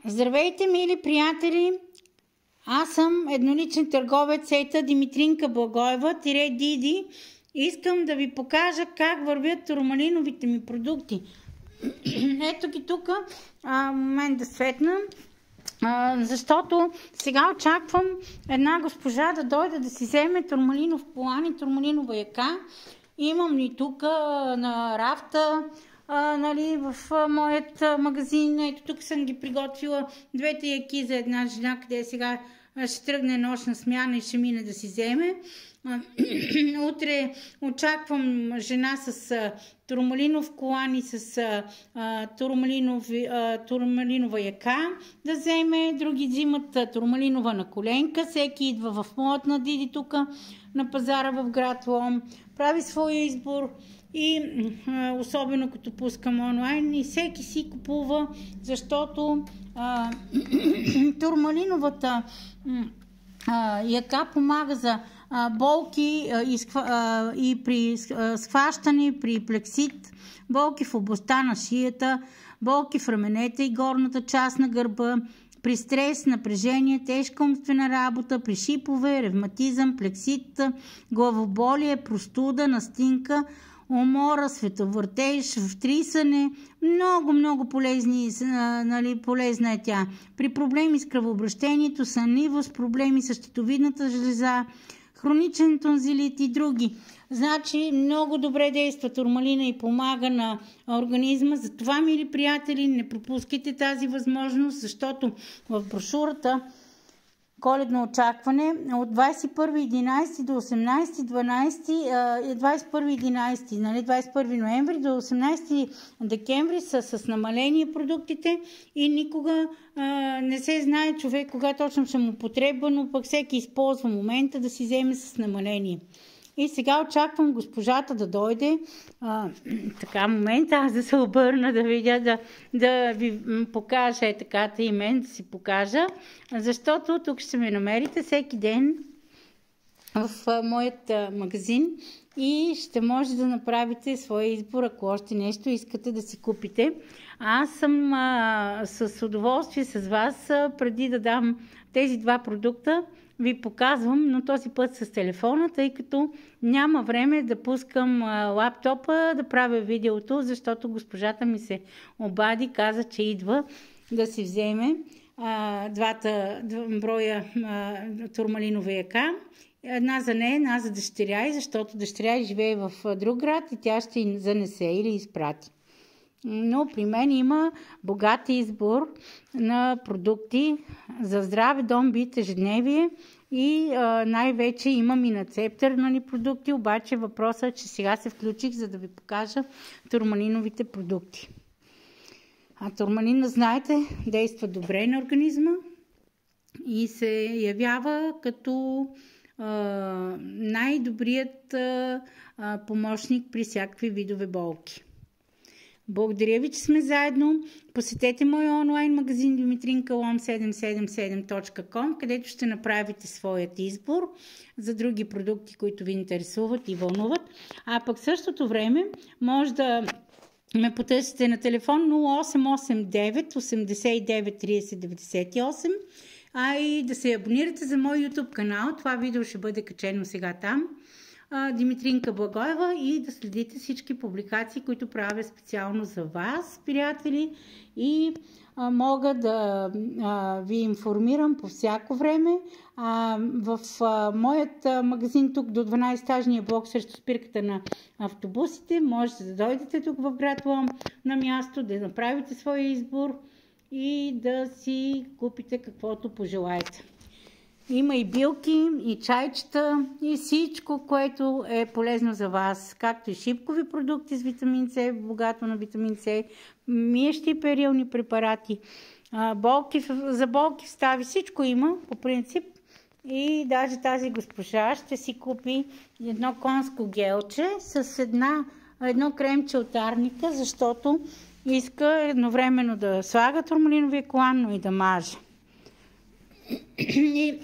Здравейте, мили приятели! Аз съм едноличен търговец Ета Димитринка Благоева, Диди. Искам да ви покажа как вървят турмалиновите ми продукти. Ето ги тук, момент да светна, защото сега очаквам една госпожа да дойде да си вземе турмалинов колан и турмалинова яка. Имам ли тук на рафта, в моят магазин. Ето тук съм ги приготвила двете яки за една жена, къде сега ще тръгне нощна смяна и ще мине да си вземе. Утре очаквам жена с турмалинов колан и с турмалинова яка да вземе. Други взимат турмалинова на коленка. Всеки идва в моят на Диди тук на пазара в град Лом. Прави своя избор. И особено като пускам онлайн, и всеки си купува, защото турмалиновата яка помага за болки и при схващане, при плексит, болки в областта на шията, болки в раменете и горната част на гърба, при стрес, напрежение, тежка умствена работа, при шипове, ревматизъм, плексит, главоболие, простуда, настинка, умора, световъртеж, втрисане. Много полезна е тя. При проблеми с кръвообращението, сънливост, проблеми с щитовидната жлеза, хроничен тонзилит и други. Значи много добре действа турмалина и помага на организма. Затова, мили приятели, не пропускайте тази възможност, защото в брошурата Коледно очакване от 21.11 до 21 ноември до 18 декември са с намаление продуктите и никога не се знае човек кога точно ще му потребва, но пък всеки използва момента да си вземе с намаление. И сега очаквам госпожата да дойде. Момент, аз да се обърна, да видя, да ви покажа така и мен да си покажа, защото тук ще ме намерите всеки ден в моят магазин и ще може да направите своя избор, ако още нещо искате да си купите. Аз съм с удоволствие с вас, преди да дам тези два продукта, ви показвам, но този път с телефона, тъй като няма време да пускам лаптопа, да правя видеото, защото госпожата ми се обади, каза, че идва да си вземе двата броя турмалинова яка. Една за нея, една за дъщеря, защото дъщеря живее в друг град и тя ще занесе или изпрати. Но при мен има богат избор на продукти за здраве, дом, бит, ежедневие и най-вече имам и на цептър продукти, обаче въпросът е, че сега се включих, за да ви покажа турмалиновите продукти. Турмалина, знаете, действа добре на организма и се явява като най-добрият помощник при всякакви видове болки. Благодаря ви, че сме заедно. Посетете моя онлайн магазин dimitrinkалом777.com, където ще направите своят избор за други продукти, които ви интересуват и вълнуват. А пък в същото време може да ме потърсите на телефон 0889 89 30 98, и да се абонирате за мой YouTube канал. Това видео ще бъде качено сега там. Димитринка Благоева, и да следите всички публикации, които правя специално за вас, приятели, и мога да ви информирам по всяко време. В моят магазин тук до 12-етажния блок срещу спирката на автобусите можете да дойдете тук в град Лом на място, да направите своя избор и да си купите каквото пожелаете. Има и билки, и чайчета, и всичко, което е полезно за вас, както и шипкови продукти с витамин С, богато на витамин С, миещи перилни препарати, за болки в стави, всичко има по принцип. И даже тази госпожа ще си купи едно конско гелче с едно кремче от арника, защото иска едновременно да слага турмалиновия колан, но и да маже. И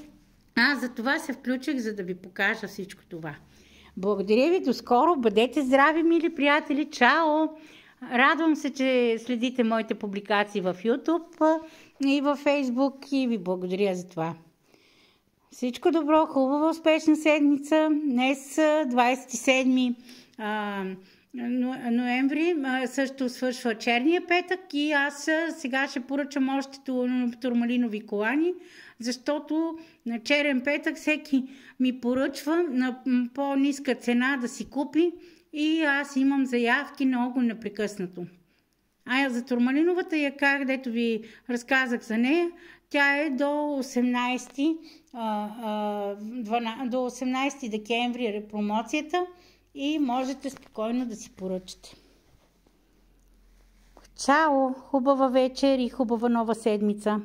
аз за това се включих, за да ви покажа всичко това. Благодаря ви, до скоро, бъдете здрави, мили приятели, чао! Радвам се, че следите моите публикации в YouTube и в Facebook и ви благодаря за това. Всичко добро, хубава, успешна седмица. Днес 27 ноември също свършва черния петък и аз сега ще поръчам още турмалинови колани, защото на черен петък всеки ми поръчва на по-ниска цена да си купи и аз имам заявки много непрекъснато. За турмалиновата яка, дето ви разказах за нея, тя е до 18 декември е промоцията и можете спокойно да си поръчате. Чао! Хубава вечер и хубава нова седмица!